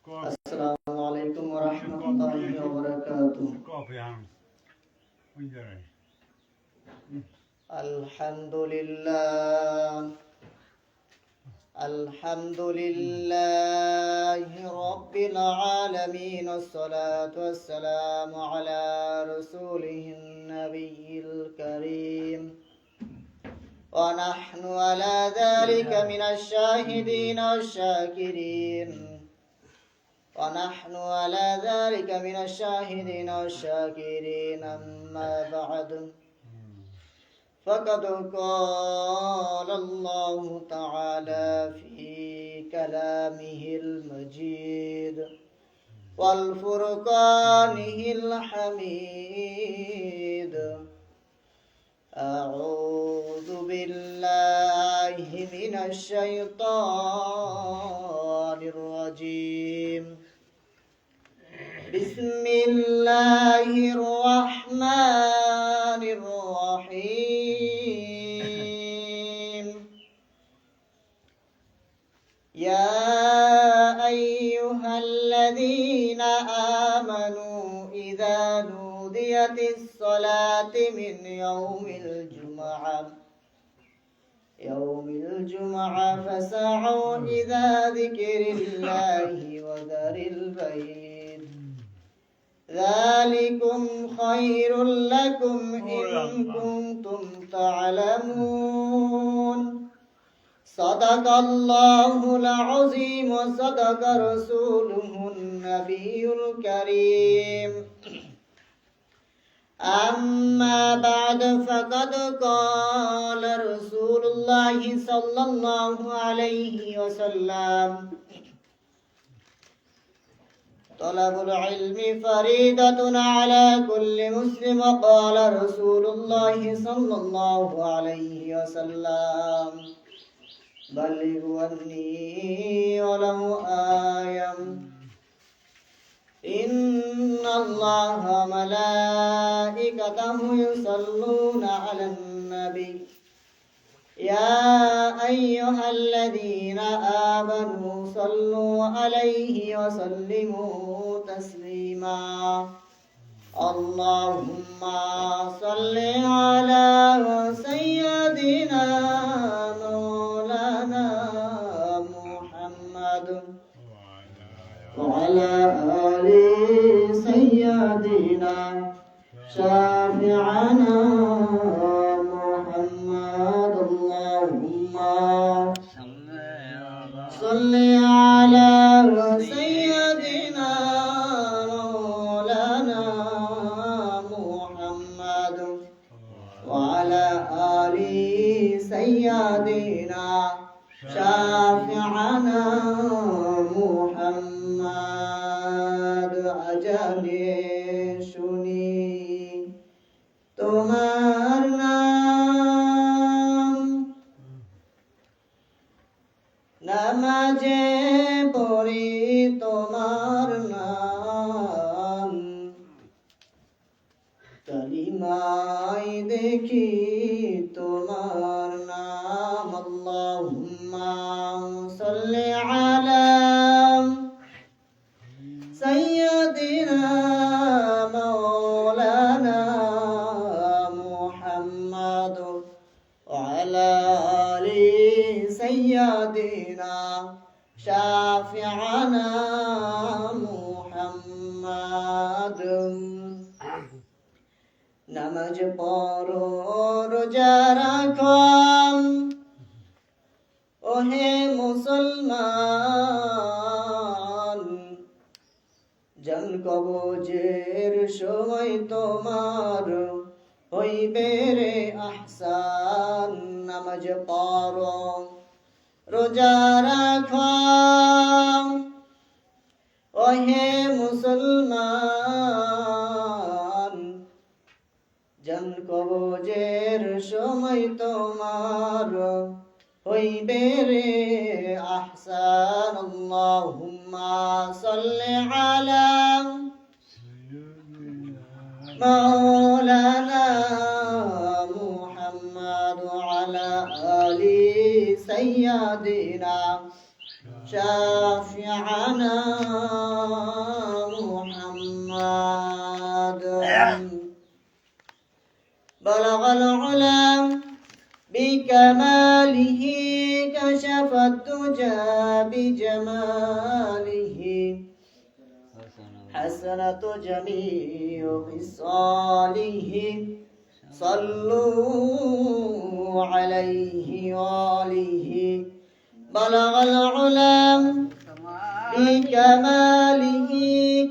السلام عليكم ورحمة الله وبركاته. الحمد لله رب العالمين، والصلاة والسلام على رسوله النبي الكريم، ونحن على ذلك من الشاهدين والشاكرين أما بعد، فقد قال الله تعالى في كلامه المجيد والفرقانه الحميد: أعوذ بالله من الشيطان الرجيم. بسم الله الرحمن الرحيم. يا أيها الذين آمنوا إذا نوديت الصلاة من يوم الجمعة فسعوا إلى ذكر الله وذروا البيع، ذلكم خير لكم إن كنتم تعلمون. صدق الله العظيم وصدق رسوله النبي الكريم. أما بعد، فقد قال رسول الله صلى الله عليه وسلم: طلب العلم فريضة على كل مسلم. وقال رسول الله صلى الله عليه وسلم: بلغوا عني ولو آية. إن الله ملائكته يصلون على النبي يا أيها الذين آمنوا صلوا عليه وسلموا تسليما. اللهم صل على سيدنا مولانا محمد وعلى آل سيدنا شافعنا محمد. اللهم صل على سيدنا مولانا محمد وعلى آل سيدنا شافعنا محمد। আজানে শুনি তোমার নাম, নামাজে পড়ি তোমার নাম, কালিমায় দেখি তোমার নাম। আল্লাহুম্মা সাল্লি আলা সাইয়্যিদিনা মাওলানা মুহাম্মদ ওয়া আলা আলি সাইয়্যিদিনা শাফি'ানা মুহাম্মদ। নামাজ পড়ো, রোজা রাখো, ওহে মুসলমান, জান কবজের সময় তোমার হইবে রে আহসান। নামাজ পড়ো, রোজা রাখো, ওহে মুসলমান, জান কবজের সময় তোমার হইবে রে আহসান। আল্লাহুম্মা সাল্লি আলা মাওলানা মুহাম্মদ ওয়া আলা আলি সাইয়্যিদিনা শাফি'ানা كماله حسنة جميع خصاله صلوا عليه وآله بلغ العلا بكماله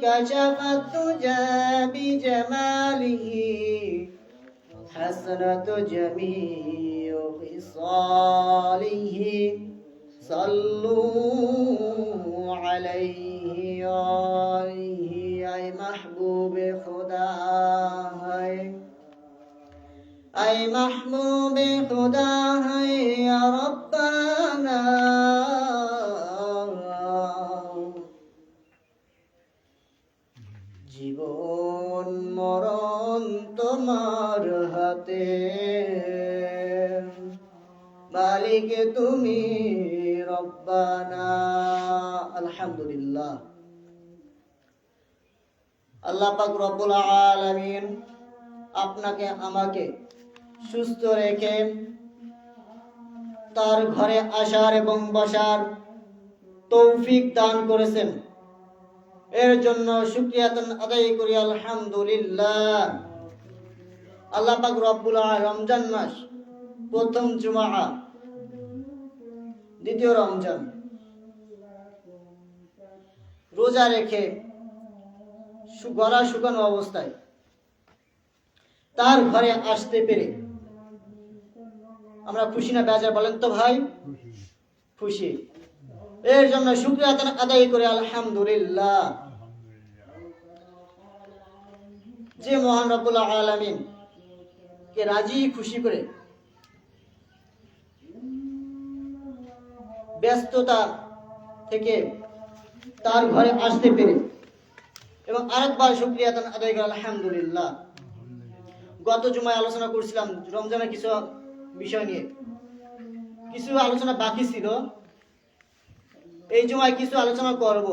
كشف الدجى بجماله حسنة جميع خصاله صلوا عليه وآله أي محبوب خدا ہے أي محبوب خدا ہے یا ربنا জীবন মরণ তোমার হাতে মালিক তুমি রব্বানা আলহামদুলিল্লাহ আল্লাহ পাক রব্বুল আলামিন আপনাকে আমাকে সুস্থ রেখে তার ঘরে আসার এবং বসার তৌফিক দান করেছেন এর জন্য শুকরিয়া আদায় করি আলহামদুলিল্লাহ আল্লাহ পাক রব্বুল আলামিন রমজান মাস প্রথম জুমআ দ্বিতীয় রমজান রোজা রেখে গলা শুকানো অবস্থায় তার ঘরে আসতে পেরে আমরা খুশি না বেজার বলেন তো ভাই খুশি এর জন্য শুকরিয়া আদায় করে আলহামদুলিল্লাহ যে মহান রব্বুল আলামিন কে রাজি খুশি করে ব্যস্ততা থেকে তার ঘরে আসতে পেরে এবং আরেকবার শুকরিয়া আদায় করে আলহামদুলিল্লাহ গত জুমায় আলোচনা করেছিলাম রমজানের কিছু বিষয় নিয়ে কিছু আলোচনা বাকি ছিল এই জুমায় কিছু আলোচনা করব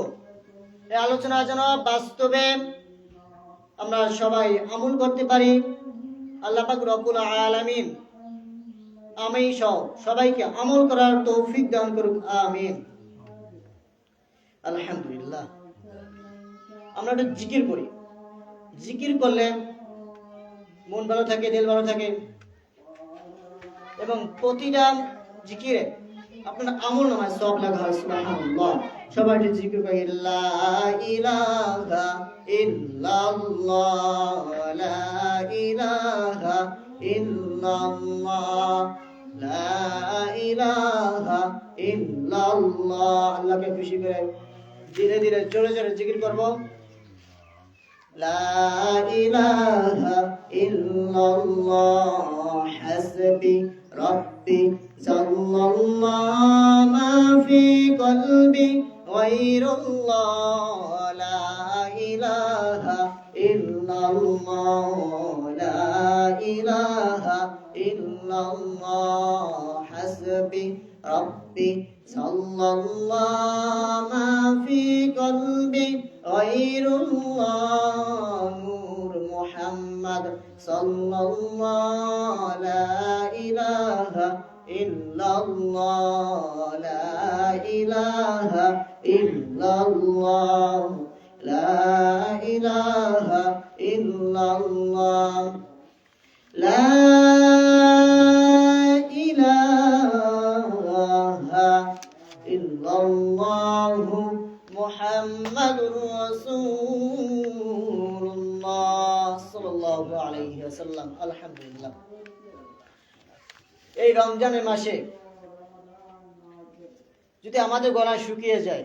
এই আলোচনা যেন বাস্তবে আমরা সবাই আমল করতে পারি আল্লাহ পাক রব্বুল আলামিন আমি সবাইকে আমল করার তৌফিক দান করুক আমিন আলহামদুলিল্লাহ আমরা একটু জিকির করি জিকির করলে মন ভালো থাকে দিল ভালো থাকে এবং প্রতিটা জিকিরে আপনার আমল নামায় সওয়াব লেখা হয় সুবহানাল্লাহ সবাই জিকির করি লা ইলাহা ইল্লাল্লাহ লা ইলাহা ইল্লাল্লাহ লা ইলাহা ইল্লাল্লাহ আল্লাহকে খুশি করে ধীরে ধীরে জোরে জোরে জিকির করব লা ইলাহা ইল্লাল্লাহ হাসবি রব্বি সাল্লাল্লাহু মা ফি কলবি গায়রুল্লাহ লা ইলাহা ইল্লাল্লাহ লা ইলাহা ইল্লাল্লাহ হাসবি রব্বি সাল্লাল্লাহু মা ফি কলবি গায়রুল্লাহ নূর মুহাম্মদ সাল্লাল্লাহু লা ইলাহা ইল্লাল্লাহ লা ইলাহা ইল্লাল্লাহ লা ইলাহা ইল্লাল্লাহ লা ইলাহা ইল্লাল্লাহ মুহাম্মাদুর রাসূলুল্লাহ সাল্লাল্লাহু আলাইহি ওয়াসাল্লাম আলহামদুলিল্লাহ এই রমজানের মাসে যদি আমাদের গলা শুকিয়ে যায়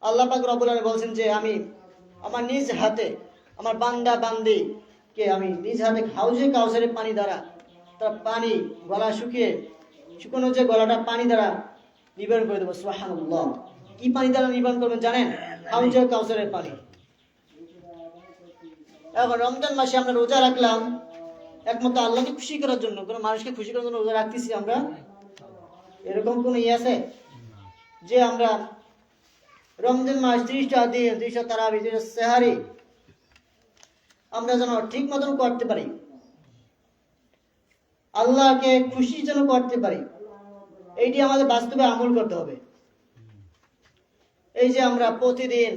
আল্লাহ পাক রব্বুল আলামিন বলেন যে আমি আমার নিজ হাতে আমার বান্দা বান্দীকে আমি নিজ হাতে হাউজে কাউসারের পানি দ্বারা তার পানি গলা শুকনো যে গলাটা পানি দ্বারা নিবারণ করে দেবো সুবহানাল্লাহ কি পানি দ্বারা নিবারণ করবেন জানেন হাউজে কাউসারের পানি এখন রমজান মাসে আমরা রোজা রাখলাম একমাত্র আল্লাহকে খুশি করার জন্য কোনো মানুষকে খুশি করার জন্য রোজা রাখতেছি আমরা এরকম কোনো আছে যে আমরা রমজান মাস 30টা দিন 30টা তারাবি 30টা সেহারি আমরা যেন ঠিক মতন করতে পারি আল্লাহকে খুশি যেন করতে পারি এইটি আমাদের বাস্তবে আমল করতে হবে এই যে আমরা প্রতিদিন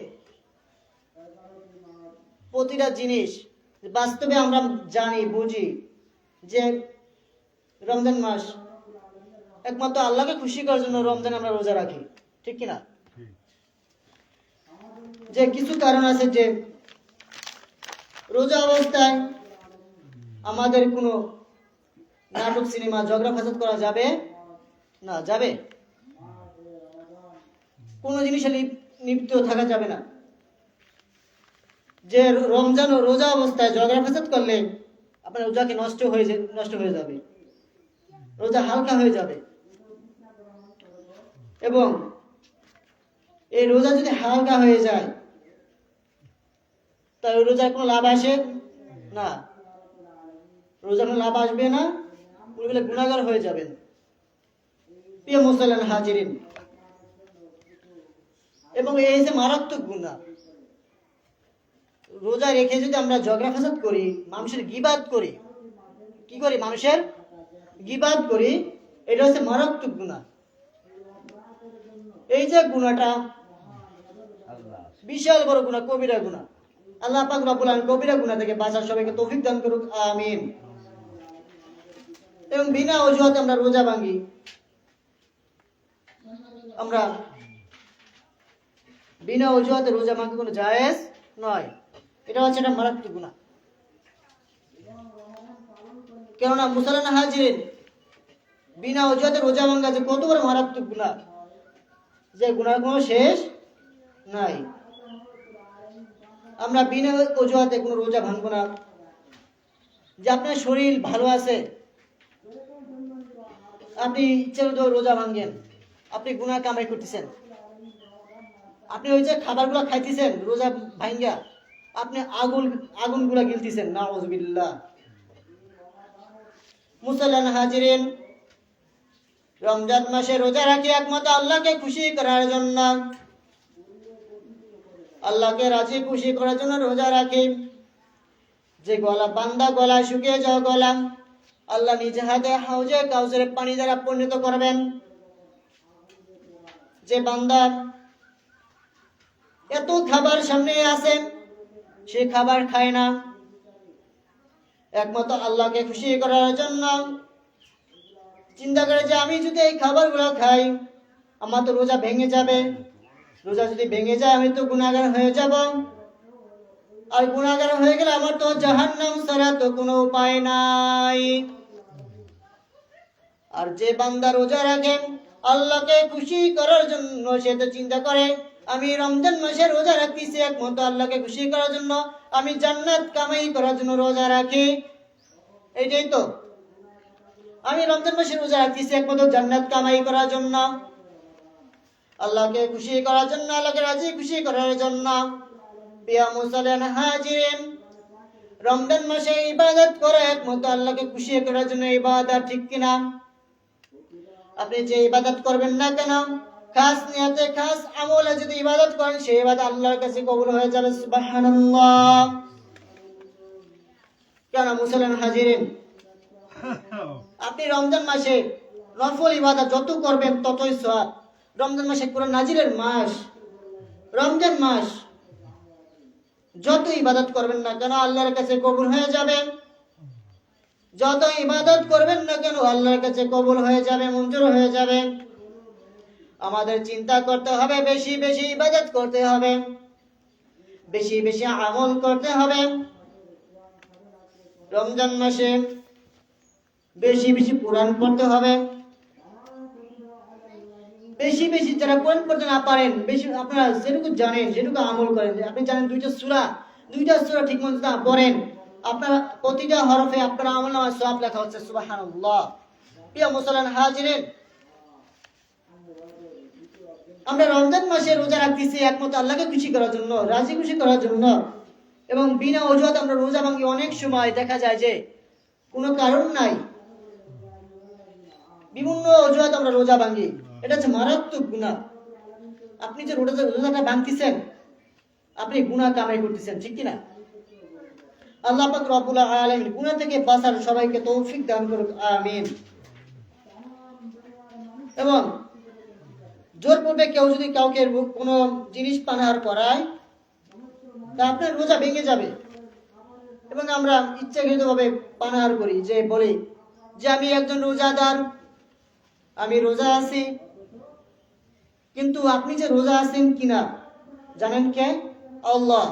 প্রতিটা জিনিস বাস্তবে আমরা জানি বুঝি যে রমজান মাস একমাত্র আল্লাহকে খুশি করার জন্য রমজান আমরা রোজা রাখি, ঠিক কিনা? যে কিছু কারণ আছে যে রোজা অবস্থায় আমাদের কোনো নাটক সিনেমা ঝগড়া ফাসাদ করা যাবে না, যাবে কোনো জিনিসে লিপ্ত থাকা যাবে না। যে রমজান ও রোজা অবস্থায় ঝগড়া ফাসাদ করলে আপনার রোজাকে নষ্ট হয়ে যাবে, রোজা হালকা হয়ে যাবে। এবং এই রোজা যদি হালকা হয়ে যায় তাহলে রোজার কোনো লাভ আসে না, রোজার কোনো লাভ আসবে না, বলে গুনাহগার হয়ে যাবেন। প্রিয় মুসলমান হাজিরিন, এবং এই যে মারাত্মক গুনাহ, রোজা রেখে যদি আমরা ঝগড়া ফাসাদ করি, মানুষের গীবাত করি, কি করি? মানুষের গীবাত করি, এটা হচ্ছে মারাত্মক গুনাহ। এই যে গুনাহটা বিশাল বড় গুনাহ, কবিরা গুনাহ। আল্লাহ পাক রব্বুল আলামিন কবিরা গুনাহ থেকে বাঁচার সবাইকে তৌফিক দান করুক, আমিন। এবং বিনা অজুহাতে আমরা রোজা ভাঙি, আমরা বিনা অজুহাতে রোজা ভাঙা কোনো জায়েজ নয়, এটা হচ্ছে একটা মারাত্মক গুনাহ। কেননা মুসলমান হাজিরিন, বিনা অজুহাতে রোজা ভাঙা যে কত বড় মারাত্মক গুনাহ, যে গুনার কোনো শেষ নাই। আমরা বিনা অজুহাতে কোনো রোজা ভাঙবো না। যে আপনার শরীর ভালো আছে, আপনি ইচ্ছে মতো রোজা ভাঙেন, আপনি গুনাহ কামাই করতেছেন। আপনি ওই যে খাবারগুলো খাইতেছেন রোজা ভাঙ্গা, আপনি আগুনগুলা গিলতেছেন, নাউযুবিল্লাহ। মুসলমান হাজিরিন, রমজান মাসে রোজা রাখি একমাত্র আল্লাহকে খুশি করার জন্য, আল্লাহকে রাজি খুশি করার জন্য রোজা রাখি। যে বান্দা গলা শুকিয়ে যাওয়া গলা আল্লাহ নিজে হাতে হাউজে কাউসারের পানি দ্বারা পরিণত করবেন। যে বান্দা এত খাবার সামনে আছে, সে খাবার খায় না, একমাত্র আল্লাহকে খুশি করার জন্য চিন্তা করে যে আমি যদি এই খাবারগুলো খাই আমার তো রোজা ভেঙে যাবে, রোজা যদি ভেঙে যায় আমি তো গুনাহগার হয়ে যাব, আর গুনাহগার হয়ে গেলে আমার তো জাহান্নাম ছাড়া তো কোনো উপায় নাই। আর যে বান্দা রোজা রাখে আল্লাহকে খুশি করার জন্য, সে তো চিন্তা করে আমি রমজান মাসে রোজা রাখতেছি একমাত্র আল্লাহকে খুশি করার জন্য, আমি জান্নাত কামাই করার জন্য রোজা রাখি। এইটাই তো, আমি রমজান মাসে রোজা রাখতেছি একমাত্র জান্নাত কামাই করার জন্য, আল্লাহকে খুশি করার জন্য, আল্লাহকে রাজি খুশি করার জন্য। প্রিয় মুসলমান হাজিরিন, রমজান মাসে ইবাদত করে একমাত্র আল্লাহকে খুশি করার জন্য ইবাদত, ঠিক কিনা? আপনি যে ইবাদত করবেন না কেন, খাস নিয়তে খাস আমলে যদি ইবাদত করেন, সেই ইবাদত আল্লাহর কাছে কবুল হয়ে যাবে, সুবহানাল্লাহ। কেন মুসলমান হাজিরিন, আপনি রমজান মাসে নফল ইবাদত যত করবেন ততই সওয়াব। রমজান মাসে কোরআন নাজিলের মাস, রমজান মাস, যত ইবাদত করবেন না কেন আল্লাহর কাছে কবুল হয়ে যাবে। যত ইবাদত করবেন না কেন আল্লাহর কাছে কবুল হয়ে যাবে, মঞ্জুর হয়ে যাবে। আমাদের চিন্তা করতে হবে, বেশি বেশি ইবাদত করতে হবে, বেশি বেশি আমল করতে হবে। রমজান মাসে বেশি বেশি কোরআন পড়তে হবে, বেশি বেশি যারা কোরআন পড়তে না পারেন, বেশি আপনারা যেটুকু জানেন সেটুকু আমল করেন। আপনি জানেন দুইটা সূরা ঠিক মতো না পড়েন, আপনার প্রতিটা হরফে আপনার আমলনামায় সওয়াব লেখা হচ্ছে, সুবহানাল্লাহ। প্রিয় মুসলমান হাজিরিন, আমরা রমজান মাসে রোজা রাখতেছি একমাত্র আল্লাহকে খুশি করার জন্য, রাজি খুশি করার জন্য, এবং বিনা অজুহাতে আমরা রোজা ভাঙি। অনেক সময় দেখা যায় যে কোনো কারণ নাই, বিভিন্ন অজুহাতে আমরা রোজা ভাঙি, এটা হচ্ছে মারাত্মক গুনাহ। আপনি যে রোজাটা ভাঙতেছেন, আপনি গুনাহ কামাই করতেছেন, ঠিক কিনা? আল্লাহ পাক রব্বুল আলামিন গুনাহ থেকে বাঁচার সবাইকে তৌফিক দান করুক, আমিন। এবং জোরপূর্বক কেউ যদি কাউকে কোনো জিনিস পানাহার করায় তা আপনার রোজা ভেঙে যাবে। এবং আমরা ইচ্ছাকৃতভাবে পানাহার করি, যে বলি যে আমি একজন রোজাদার, আমি রোজা আছি, কিন্তু আপনি যে রোজা আছেন কিনা জানেন কে? আল্লাহ।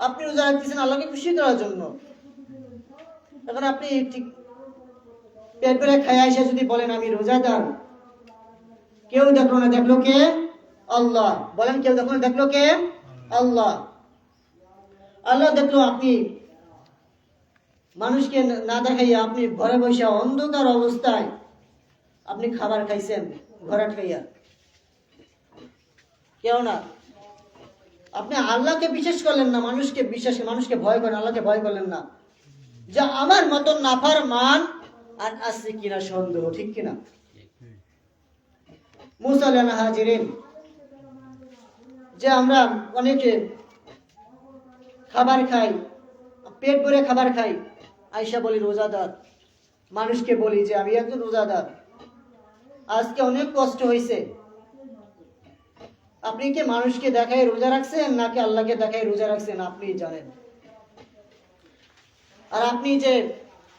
আপনি রোজা রাখতেছেন আল্লাহকে খুশি করার জন্য। এখন আপনি ঠিক পেট ভরে খাইয়া এসে যদি বলেন আমি রোজাদার, কেউ দেখলো না, দেখলো কে? আল্লাহ। বলেন কেউ দেখলো না, দেখলো কে? আল্লাহ। আল্লাহ দেখলো আপনি মানুষকে না দেখাইয়া আপনি ঘরে বসে অন্ধকার অবস্থায় আপনি খাবার খাইছেন ঘরে খাইয়া, কেউ না, আপনি আল্লাহকে বিশ্বাস করলেন না, মানুষকে ভয় করেন, আল্লাহকে ভয় করলেন না, যে আমার মতো নাফরমান আর আছে কিনা সন্দেহ, ঠিক কিনা? মুসাল্লানা হাজিরিন, যে আমরা অনেকে খাবার খাই, পেট ভরে খাবার খাই, আয়েশা বলি রোজাদার, মানুষকে বলি যে আমি একজন রোজাদার, আজকে অনেক কষ্ট হয়েছে। আপনি কি মানুষকে দেখাই রোজা রাখছেন নাকি আল্লাহকে দেখাই রোজা রাখছেন আপনি জানেন। আর আপনি যে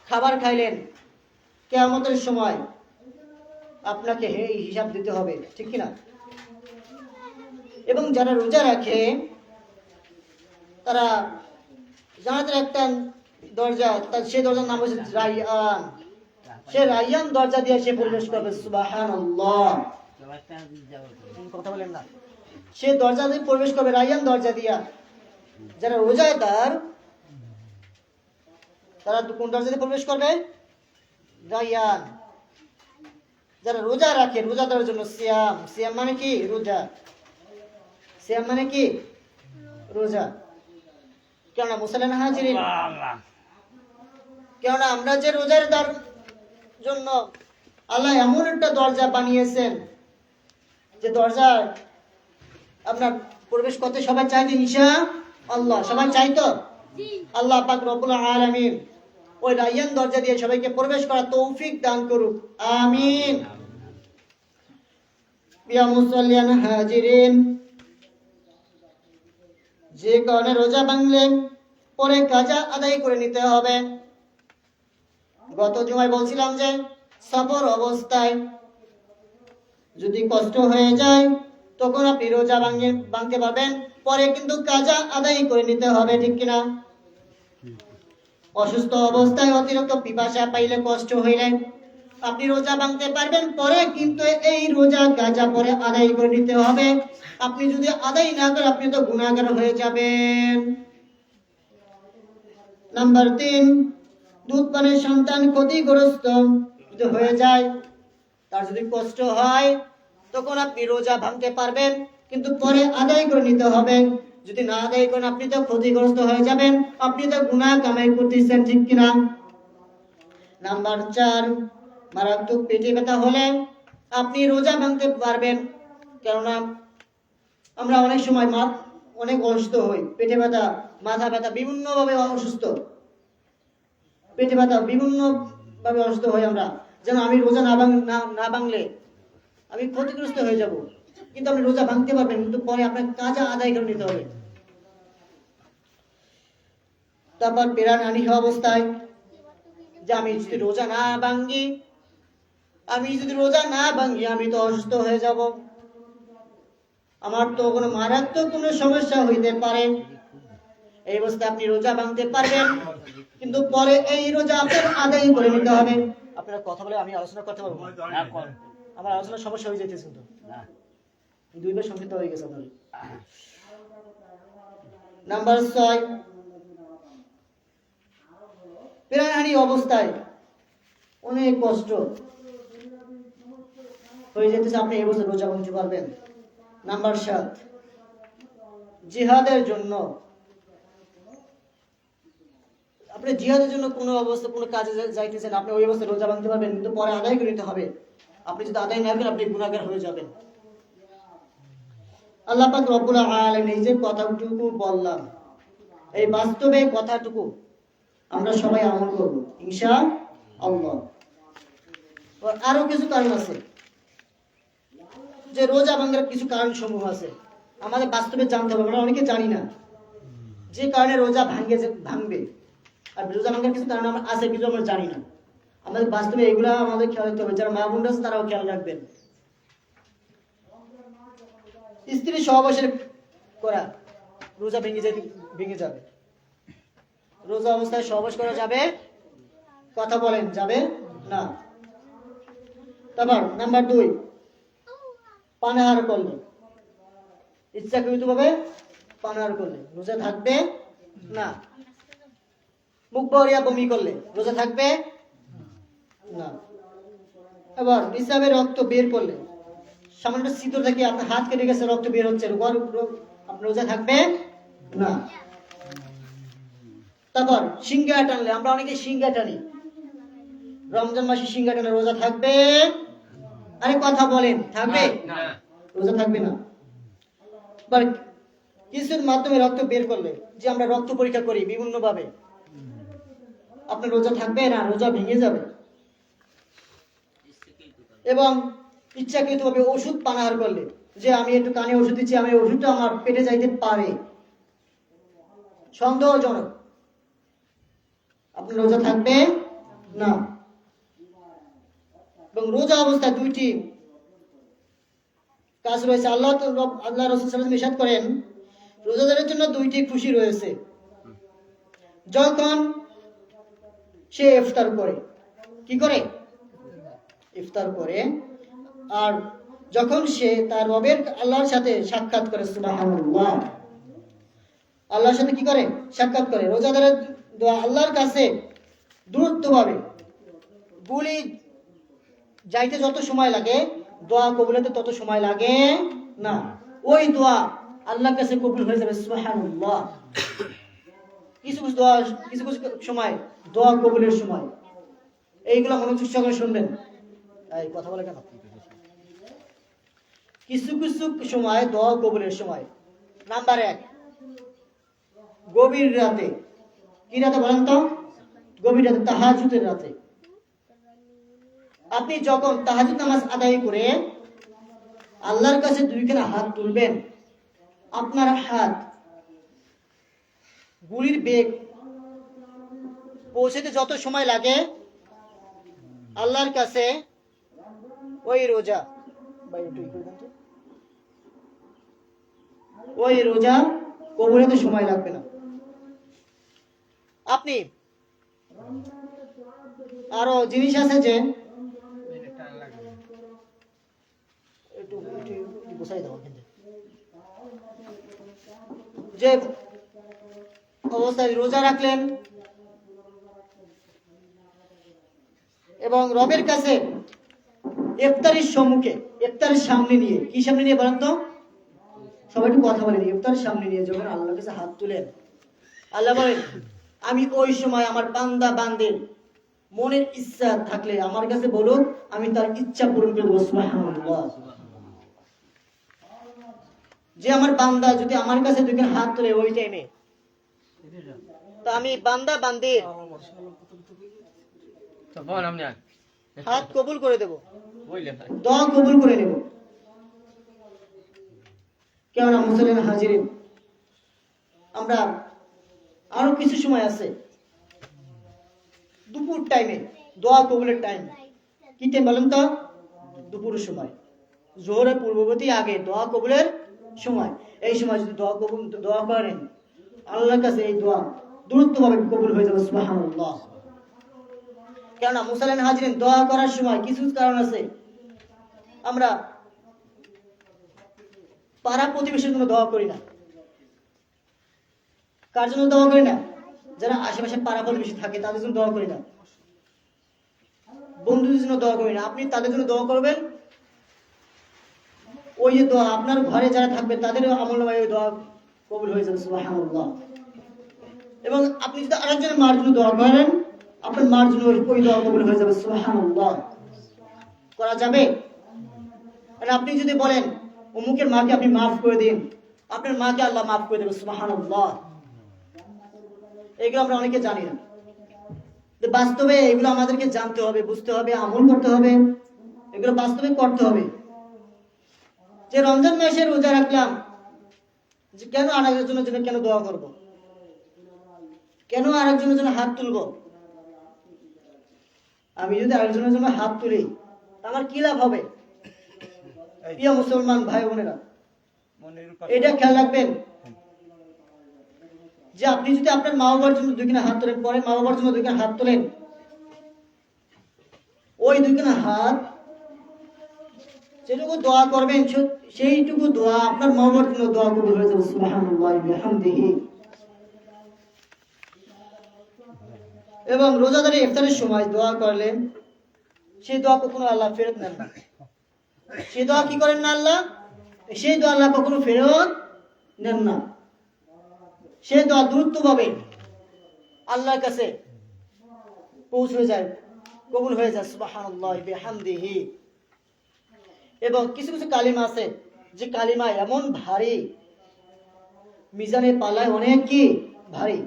খাবার খাইলেন, কিয়ামতের সময় আপনাকে এই হিসাব দিতে হবে, ঠিক কিনা? এবং যারা রোজা রাখে তারা জান্নাতের একটা দরজা, সেই দরজার নাম হচ্ছে রায়্যান। সে রায়্যান দরজা দিয়ে সে প্রবেশ করবে। সুবহানাল্লাহ, কথা বলেন না। সে দরজা দিয়ে প্রবেশ করবে, রায়্যান দরজা দিয়া। যারা রোজাদার তারা কোন দরজা দিয়ে প্রবেশ করবে? রায়্যান। যারা রোজা রাখে, রোজাদারের জন্য সিয়াম। সিয়াম মানে কি? রোজা। সিয়াম মানে কি? রোজা। কেননা মুসাল্লানা হাজিরিন, কেননা আমরা যে রোজাদার জন্য আল্লাহ এমন একটা দরজা বানিয়েছেন, যে দরজা আপনার প্রবেশ করতে সবাই চাই যে ইনশাআল্লাহ, সবাই চাই তো? আল্লাহ পাক রব্বুল আলামিন ওই রায়্যান দরজা দিয়ে সবাইকে প্রবেশ করার তৌফিক দান করুক, আমিন। প্রিয় মুসাল্লিয়ান হাজিরিন, যে কারণে রোজা ভাঙলে পরে কাজা আদায় করে নিতে হবে। গত জুমায় বলছিলাম যে সফর অবস্থায় যদি কষ্ট হয়ে যায় তখন আপনি রোজা ভাঙতে পারবেন, পরে কিন্তু কাজা আদায় করে নিতে হবে, ঠিক কিনা? অসুস্থ অবস্থায় অতিরিক্ত পিপাসা পাইলে, কষ্ট হইলে আপনি রোজা ভাঙতে পারবেন, পরে কিন্তু এই রোজা কাজা পরে আদায় করে নিতে হবে। আপনি যদি আদায় না করেন আপনি তো গুনাহগার হয়ে যাবেন। নাম্বার 3, দুধ পানের সন্তান ক্ষতিগ্রস্ত যদি হয়ে যায়, তার যদি কষ্ট হয় তখন আপনি রোজা ভাঙতে পারবেন, কিন্তু পরে আদায় করে নিতে হবে। যদি না আদায় করেন আপনি তো ক্ষতিগ্রস্ত হয়ে যাবেন, আপনি তো গুনাহ কামাই করতেছেন, ঠিক কিনা? নাম্বার 4, মারাত্মক পেটে ব্যথা হলে আপনি রোজা ভাঙতে পারবেন। কেননা আমরা অনেক সময় অনেক অসুস্থ হই, পেটে ব্যথা, মাথা ব্যথা, বিভিন্নভাবে অসুস্থ, পেটে ব্যথা বিভিন্নভাবে অসুস্থ হই আমরা, যেন আমি রোজা না ভাঙলে আমি ক্ষতিগ্রস্ত হয়ে যাব। কিন্তু আপনি রোজা ভাঙতে পারবেন, কিন্তু পরে আপনার কাজা আদায় করে নিতে হবে। তারপর পেরানানি হওয়া অবস্থায় যে আমি যদি রোজা না ভাঙি আমি তো অসুস্থ হয়ে যাব, আমার তো কোনো মারাত্মক কোনো সমস্যা হইতে পারে। এই অবস্থায় আপনি রোজা ভাঙতে পারবেন, কিন্তু পরে এই রোজা আপনার আদায় করে নিতে হবে। আপনারা কথা বলে আমি আলোচনা করতে পারবো না, আমার আলোচনার সমস্যা হয়ে যেতেছে, কিন্তু 2 বার সংক্ষিপ্ত হয়ে গেছে আপনার। নাম্বার 6, প্রাণহানি অবস্থায় অনেক কষ্ট হয়ে যেতেছে, আপনি এই বছর রোজা ভাঙতে পারবেন। নাম্বার 7, জিহাদের জন্য আপনি জিহাদের জন্য কোনো অবস্থা কোনো কাজে যাইতেছেন, আপনি ওই অবস্থায় রোজা ভাঙতে পারবেন, কিন্তু পরে আদায় করে নিতে হবে। আপনি যদি আদায় না করেন আপনি গুনাহগার হয়ে যাবেন। আল্লাহ পাক রব্বুল আলামিন এই যে কথাটুকু বললাম, এই বাস্তবে কথাটুকু আমরা সবাই আমল করব ইনশাআল্লাহ। আরো কিছু কারণ আছে, যে রোজা ভাঙার কিছু কারণ সমূহ আছে, আমাদের বাস্তবে জানতে হবে। আমরা অনেকে জানি না যে কারণে রোজা ভাঙবে, আর রোজা ভাঙার কিছু কারণ আমরা আছে, কিছু আমরা জানি না। আমাদের বাস্তবে এগুলা আমাদের খেয়াল রাখতে হবে। যারা মা বোনরা আছে তারাও খেয়াল রাখবেন। স্ত্রী সহবাসের করা রোজা ভেঙে যাবে। রোজা অবস্থায় সহবাস করা যাবে? কথা বলেন, যাবে না। তারপর নাম্বার 2, পানাহার করলে, ইচ্ছাকৃতভাবে পানাহার করলে রোজা থাকবে না। মুখ বরিয়া বমি করলে রোজা থাকবে না। এবার হিসাবে রক্ত বের করলে, সামান্য ছিদ্র থেকে আপনার হাত কেটে গেছে, রক্ত বের হচ্ছে, আপনার রোজা থাকবে না। তারপর সিংহা টানলে, আমরা অনেকে সিংহা টানি, রমজান মাসে সিংহা টানে রোজা থাকবে? আরে কথা বলেন, থাকবে? রোজা থাকবে না। এবার কিছুর মাধ্যমে রক্ত বের করলে, যে আমরা রক্ত পরীক্ষা করি বিভিন্ন ভাবে, আপনার রোজা থাকবে না, রোজা ভেঙে যাবে। এবং ইচ্ছাকৃতভাবে ওষুধ পানাহার করলে, যে আমি একটু কানে ওষুধ দিচ্ছি, আমি ওষুধটা আমার পেটে যাইতে পারে, সন্দেহজনক, আপনার রোজা থাকবে না। এবং রোজা অবস্থায় 2টি কাজ রয়েছে। আল্লাহ রাসূল সাল্লাল্লাহু আলাইহি ওয়াসাল্লাম ইরশাদ করেন, রোজাদারের জন্য 2টি খুশি রয়েছে। যখন সে ইফতার করে, কি করে? ইফতার করে। আর যখন সে তার রবের আল্লাহর সাথে সাক্ষাৎ করে, সুবহানাল্লাহ, আল্লাহর সাথে কি করে? সাক্ষাৎ করে। রোজাদারের দোয়া আল্লাহর কাছে দ্রুতভাবে, গুলি যাইতে যত সময় লাগে, দোয়া কবুল হতে তত সময় লাগে না। ওই দোয়া আল্লাহর কাছে কবুল হয়ে যাবে, সুবহানাল্লাহ। কিছু কিছু সময় দোয়া কবুলের সময়, এইগুলো মনোযোগ সহকারে শুনবেন। এই কথা বলে কেন? কিছু সময় দোয়া কবুলের সময়। নাম্বার 1, গভীর রাতে। কি রাতে বলেন তো? গভীর রাতে, তাহাজ্জুদের রাতে। আপনি যখন তাহাজ্জুদ নামাজ আদায় করে আল্লাহর কাছে 2খানা হাত তুলবেন, আপনার হাত গুলির বেগ পৌঁছতে যত সময় লাগে, আল্লাহর কাছে ওই রোজা কবুল হতে সময় লাগবে না। আপনি আরো জিনিস আছে যে যে অবস্থায় রোজা রাখলেন এবং রবের কাছে ইফতারের সম্মুখে, ইফতারের সামনে নিয়ে, কি সামনে নিয়ে বলেন তো? সবাই একটু কথা বলেন। ইফতারের সামনে নিয়ে যখন আল্লাহর কাছে হাত তুলেন, আল্লাহ বলেন, আমি ওই সময় আমার বান্দা বান্দির মনের ইচ্ছা থাকলে আমার কাছে বলুন, আমি তার ইচ্ছা পূরণ করব, সুবহানাল্লাহ। যে আমার বান্দা যদি আমার কাছে 2খানা হাত তুলে ওই টাইমে, তো আমি বান্দা বান্দির হাত কবুল করে দেব, দোয়া কবুল করে নেব। কেননা মুসলিম হাজিরিন, আমরা আরো কিছু সময় আছে, দুপুর টাইমে দোয়া কবুলের টাইম। কি টাইম বলেন তো? দুপুরের সময়, জোহরের পূর্ববর্তী আগে দোয়া কবুলের সময়। এই সময় যদি দোয়া করেন আল্লাহর কাছে, এই দোয়া দ্রুতভাবে কবুল হয়ে যাবে, সুবহানাল্লাহ। কেননা মুসলিম হাজিরিন, দোয়া করার সময় কিছু কারণ আছে। আমরা পাড়া প্রতিবেশীর জন্য দোয়া করি না। কার জন্য দোয়া করি না? যারা আশেপাশে পাড়া প্রতিবেশী থাকে তাদের জন্য দোয়া করি না। বন্ধুদের জন্য দোয়া করি না। আপনি তাদের জন্য দোয়া করবেন, ওই যে দোয়া আপনার ঘরে যারা থাকবে তাদের আমলনামায় ওই দোয়া কবুল হয়ে যাবে, সুবহানাল্লাহ। এবং আপনি যদি আরেকজনের মার জন্য দোয়া করেন, আপনার মার জন্য ওই দোয়া কবুল হয়ে যাবে, সুবহানাল্লাহ। করা যাবে? আর আপনি যদি বলেন অমুকের মাকে আপনি মাফ করে দিন, আপনার মাকে আল্লাহ মাফ করে দেবে, সুবহানাল্লাহ। এগুলো আমরা অনেকে জানি না। বাস্তবে এগুলো আমাদেরকে জানতে হবে, বুঝতে হবে, আমল করতে হবে, এগুলো বাস্তবে করতে হবে। যে রমজান মাসে রোজা রাখলাম, যে কেন আরেকজনের জন্য কেন দোয়া করব, কেন আরেকজনের জন্য হাত তুলব? আমি যদি আরেকজনের জন্য হাত তুলি আমার কি লাভ হবে? প্রিয় মুসলমান ভাই বোনেরা, এটা খেয়াল রাখবেন যে আপনি যদি আপনার মা বাবার জন্য দুইখানা হাত তোলেন, পরে মা বাবার জন্য দুইখানা হাত তোলেন, ওই দুইখানা হাত যেটুকু দোয়া করবেন সেইটুকু দোয়া আপনার মা বাবার জন্য দোয়া কবুল হয়ে যাবে। সুবহানাল্লাহ ওয়া বিহামদিহি। এবং রোজাদারের ইফতারের সময় দোয়া করলেন, সেই দোয়া কখনো আল্লাহ ফেরত নেন না। সেই দোয়া কি করেন না আল্লাহ? সেই দোয়া আল্লাহ কখনো ফেরত নেন না। সেই দোয়া দ্রুতভাবে আল্লাহর কাছে পৌঁছে যায়, কবুল হয়ে যায়। সুবহানাল্লাহ বিহামদিহি। এবং কিছু কিছু কালিমা আছে যে কালিমা এমন ভারী, মিজানের পাল্লায় অনেক কি ভারী।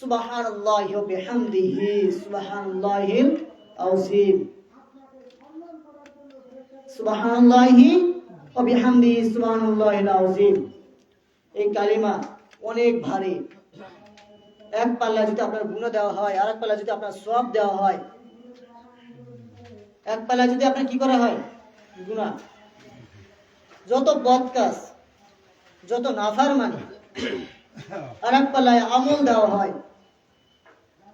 সুবহানাল্লাহি ওয়া বিহামদিহি সুবহানাল্লাহিল আযীম। সুবহানাল্লাহি ওয়া বিহামদিহি সুবহানাল্লাহিল আযীম। এই কালিমা অনেক ভারী। এক পাল্লা যদি আপনার গুনাহ দেওয়া হয়, আরেক পাল্লা যদি আপনার সওয়াব দেওয়া হয়, এক পাল্লা যদি আপনার কি করা হয় গুনাহ, যত বদ কাজ, যত নাফরমানি, আর এক পাল্লায় আমল দেওয়া হয়।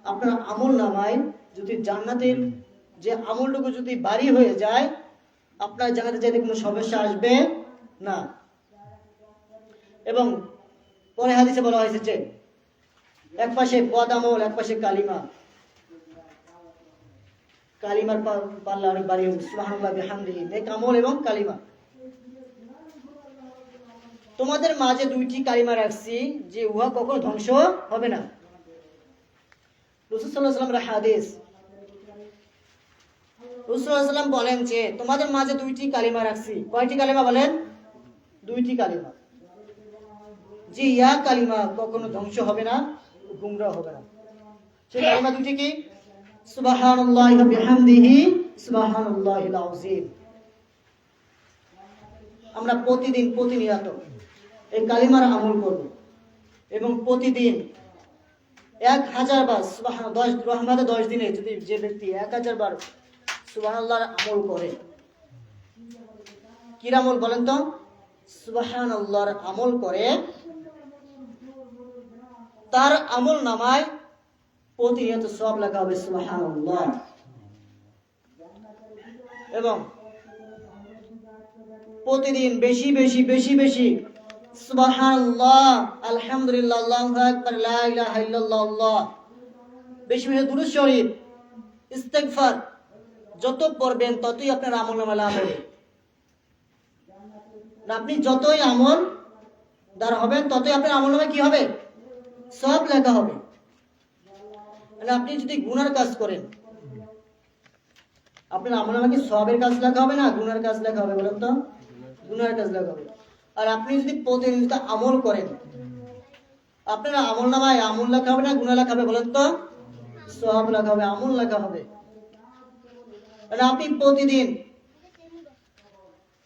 আপনার আমল নামায় যদি জান্নাতের যে আমলটুকু যদি বাড়ি হয়ে যায়, আপনার জান্নাতে যেতে কোনো সমস্যা আসবে না। এবং পরে হাদিসে বলা হয়েছে যে এক পাশে বদ আমল, এক পাশে কালিমা, কালিমার পাল্লা অনেক বাড়ি হয়েছে। সুবহানাল্লাহ বিহামদিহি। নেক আমল এবং কালিমা। তোমাদের মাঝে দুইটি কালিমা রাখছি যে উহা কখনো ধ্বংস হবে না। রাসূল সাল্লাল্লাহু আলাইহি ওয়াসাল্লামের হাদিস। রাসূল সাল্লাল্লাহু আলাইহি ওয়াসাল্লাম বলেন যে তোমাদের মাঝে দুইটি কালিমা রাখছি। কয়টি কালিমা বলেন? দুইটি কালিমা। যে ইয়া কালিমা কখনো ধ্বংস হবে না, গুমরাহ হবে না। সেই কালিমা দুইটি কি? সুবহানাল্লাহি ওয়া বিহামদিহি সুবহানাল্লাহিল আযীম। আমরা প্রতিদিন প্রতিনিয়ত এই কালিমার আমল করব এবং প্রতিদিন 1000 বার সুবহানাল্লাহ, 10 দিনে যদি যে ব্যক্তি 1000 বার সুবহানাল্লাহর আমল করে, কি আমল বলেন তো? সুবহানাল্লাহর আমল করে, তার আমল নামায় প্রতিনিয়ত সওয়াব লেখা হবে। সুবহানাল্লাহ। এবং প্রতিদিন বেশি বেশি বেশি বেশি সুবহানাল্লাহ, আলহামদুলিল্লাহ, আল্লাহু আকবার, লা ইলাহা ইল্লাল্লাহ, আল্লাহ, বেশি বেশি দুরূদ শরীফ, ইস্তিগফার যত পড়বেন ততই আপনার আমলনামায় লাভ হবে। আপনি যতই আমল দার হবেন ততই আপনার আমলনামায় কি হবে? সওয়াব লেখা হবে। মানে আপনি যদি গুনার কাজ করেন, আপনার আমলনামায় কি সওয়াবের কাজ লেখা হবে না গুনার কাজ লেখা হবে? বলেন তো? গুনার কাজ লেখা হবে। আর আপনি যদি প্রতিনিয়ত আমল করেন, আপনার আমলনামায় আমল লেখা হবে না গুনাহ লেখা হবে? বলেন তো? সওয়াব লেখা হবে, আমল লেখা হবে। আর আপনি প্রতিদিন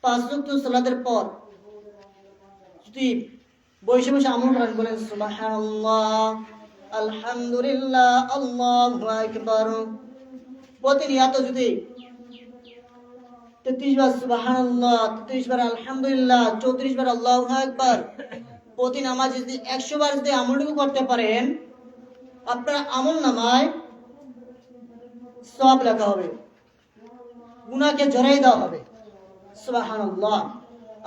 5 ওয়াক্ত সালাতের পর যদি বসে বসে আমল করেন, বলেন সুবহানাল্লাহ, আলহামদুলিল্লাহ, আল্লাহু আকবার, প্রতিনিয়ত যদি 33 বার সুবহানাল্লাহ, 33 বার আলহামদুলিল্লাহ, 34 বার আল্লাহু আকবার, প্রতি নামাজে যদি 100 বার যদি আমলটুকু করতে পারেন, আপনার আমল নামায় সওয়াব লেখা হবে, গুনাহকে ঝরাই দেওয়া হবে। সুবহানাল্লাহ।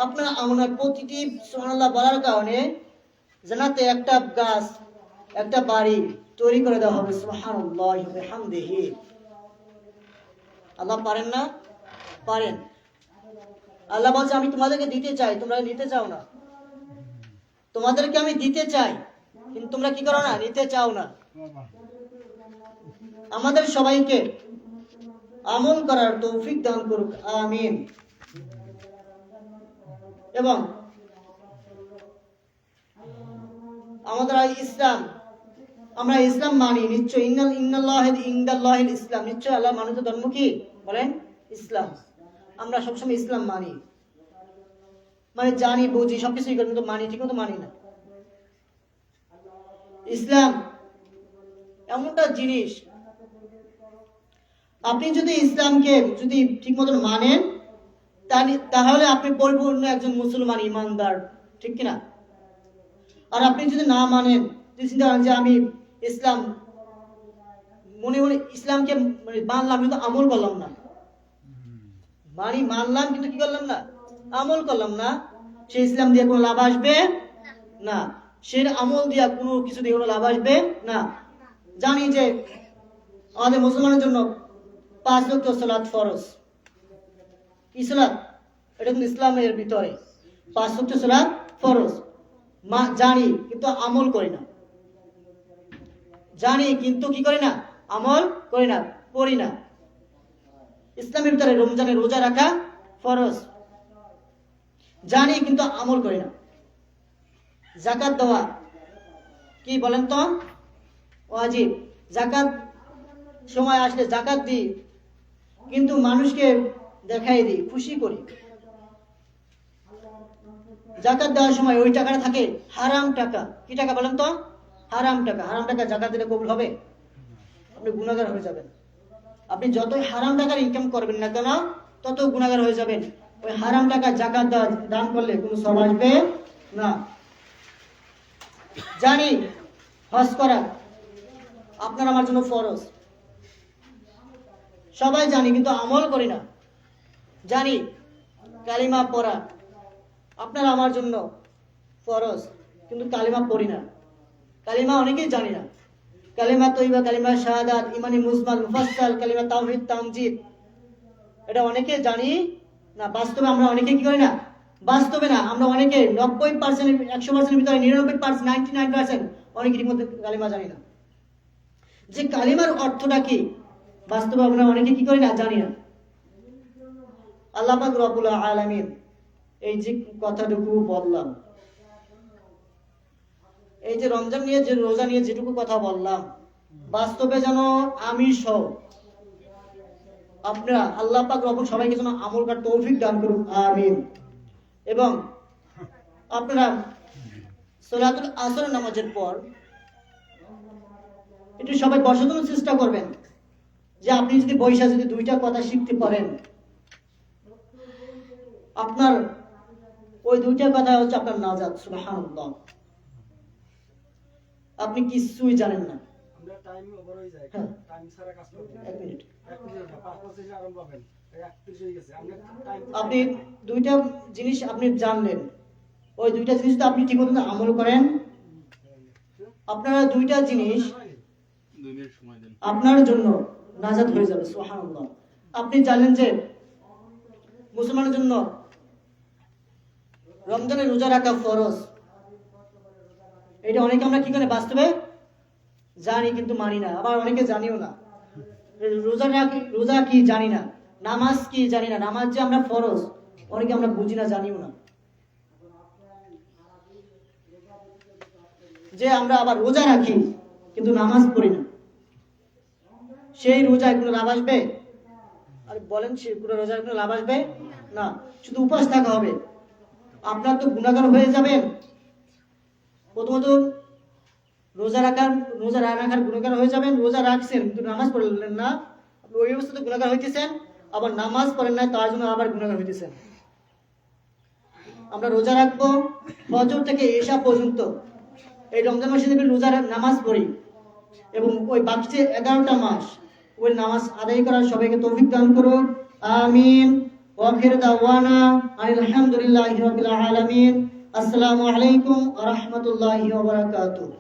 আপনার আমলের প্রতিটি সুবহানাল্লাহ বলার কারণে জান্নাতে একটা গাছ, একটা বাড়ি তৈরি করে দেওয়া হবে। সুবহানাল্লাহি ওয়া বিহামদিহি। আল্লাহ পারেন না? পারেন। আল্লাহ বলছে আমি তোমাদেরকে দিতে চাই, তোমরা নিতে চাও না। তোমাদেরকে আমি দিতে চাই কিন্তু তোমরা কি করো না? নিতে চাও না। আমাদের সবাইকে আমল করার তৌফিক দান করুক, আমিন। এবং আমাদের ইসলাম, আমরা ইসলাম মানি নিশ্চয়। ইন্নাল্লাহিল ইসলাম, নিশ্চয় আল্লাহ মানুষের ধর্ম কি? বলেন ইসলাম। আমরা সবসময় ইসলাম মানি। মানে জানি বুঝি সবকিছুই করি কিন্তু মানি, ঠিক মতো মানি না। ইসলাম এমনটা জিনিস, আপনি যদি ইসলামকে যদি ঠিক মতন মানেন তাহলে আপনি পরিপূর্ণ একজন মুসলমান ইমানদার, ঠিক কিনা? আর আপনি যদি না মানেন, চিন্তা করেন যে আমি ইসলাম মনে মনে ইসলামকে মানে মানলাম কিন্তু আমল করলাম না, মানলাম কিন্তু কি করলাম না, আমল করলাম না, সে ইসলাম দিয়ে কোনো লাভ আসবে না, সে আমল দিয়ে কোনো কিছু দিয়ে কোনো লাভ আসবে না। জানি যে আমাদের মুসলমানের জন্য 5 ওয়াক্ত সালাত ফরজ। কি সালাত? এটা কিন্তু ইসলামের ভিতরে 5 ওয়াক্ত সালাত ফরজ। জানি কিন্তু আমল করি না, জানি কিন্তু কি করি না, আমল করি না, পড়ি না। ইসলামের ভিতরে রমজানে রোজা রাখা ফরজ, জানি কিন্তু আমল করি না। যাকাত দেওয়া কি বলেন তো ওয়াজিব, যাকাত সময় আসলে যাকাত দিই কিন্তু মানুষকে দেখাই দিই, খুশি করি। যাকাত দেওয়ার সময় ওই টাকাটা থাকে হারাম টাকা। কি টাকা বলেন তো? হারাম টাকা। হারাম টাকা যাকাত দিলে কবুল হবে? আপনি গুনাহগার হয়ে যাবেন। আপনি যতই হারাম টাকার ইনকাম করবেন না কেন তত গুনাহগার হয়ে যাবেন। ওই হারাম টাকা যাকাত দান করলে কোনো সওয়াব আসবে না। জানি হজ করা আপনার আমার জন্য ফরজ, সবাই জানি কিন্তু আমল করি না। জানি কালিমা পড়া আপনার আমার জন্য ফরজ কিন্তু কালিমা পড়ি না। কালিমা অনেকেই জানি না, কালিমা তৈবা, কালিমা শাহাদাত, ইমানি মুজমাল, মুফাসসাল, কালিমা তাওহীদ, তামজিদ, এটা অনেকে জানি না। বাস্তবে আমরা অনেকে কি করি না, বাস্তবে না, আমরা অনেকে 90%, 100%-এর ভিতরে 99%, 99% অনেকে ঠিক মতো কালিমা জানি না। যে কালিমার অর্থটা কি বাস্তবে আমরা অনেকে কি করি না, জানি না। আল্লাহ পাক রব্বুল আলামিন এই যে কথাটুকু বললাম, এই যে রমজান নিয়ে যে রোজা নিয়ে যেটুকু কথা বললাম, বাস্তবে যেন আমি সহ আপনারা আল্লাহ পাক রব্বুল সবাইকে যেন আমল করার তৌফিক দান করুন, আমিন। এবং আপনারা সালাতুল আসর নামাজের পর একটু সবাই বসার জন্য চেষ্টা করবেন যে আপনি যদি বৈশা যদি 2টা কথা শিখতে পারেন, আপনার ওই 2টা কথা হচ্ছে আপনার নাজাত। সুবহানাল্লাহ। আপনি কিছুই জানেন না। আমরা টাইম ওভার হয়ে যায়, টাইম ছাড়া কাজ করব। 1 মিনিট। 1 মিনিট না, 5 মিনিট আরম্ভ হবেন। 31 হয়ে গেছে। আমরা টাইম আপনি 2টা জিনিস আপনি জানলেন, ওই 2টা জিনিস তো আপনি ঠিকমতো আমল করেন, আপনারা 2টা জিনিস 2 মিনিট সময় দেন, আপনার জন্য নাজাত হয়ে যাবে। সুবহানাল্লাহ। আপনি জানেন যে মুসলমানের জন্য রমজানে রোজা রাখা ফরজ, এটা অনেকে আমরা কি করে বাস্তবে জানি কিন্তু মানি না, আবার অনেকে জানিও না। রোজা কি জানি না, নামাজ কি জানি না, নামাজ যে আমরা ফরজ অনেকে আমরা বুঝি না, জানিও না। যে আমরা আবার রোজা রাখি কিন্তু নামাজ পড়ি না, সেই রোজায় কোনো লাভ আসবে? আর বলেন সে পুরো রোজার কোনো লাভ আসবে না, শুধু উপবাস থাকা হবে। আপনার তো গুনাহগার হয়ে যাবেন। প্রথমত রোজা রাখার গুনাহগার হয়ে যাবেন। রোজা রাখছেন কিন্তু নামাজ পড়লেন না, আপনি ওই অবস্থাতে গুনাহগার হইতেছেন। আবার নামাজ পড়েন না, তার জন্য আবার গুনাহগার হইতেছেন। আমরা রোজা রাখবো ফজর থেকে ইশা পর্যন্ত, এই রমজান মাসে যদি রোজা নামাজ পড়ি এবং ওই বাকি যে 11টা মাস ওই নামাজ আদায় করার সবাইকে তৌফিক দান করুন, আমিন। ওয়া আখির দাওয়ানা আলহামদুলিল্লাহি রাব্বিল আলামিন। আসসালামু আলাইকুম ওয়া রাহমাতুল্লাহি ওয়া বারাকাতুহু।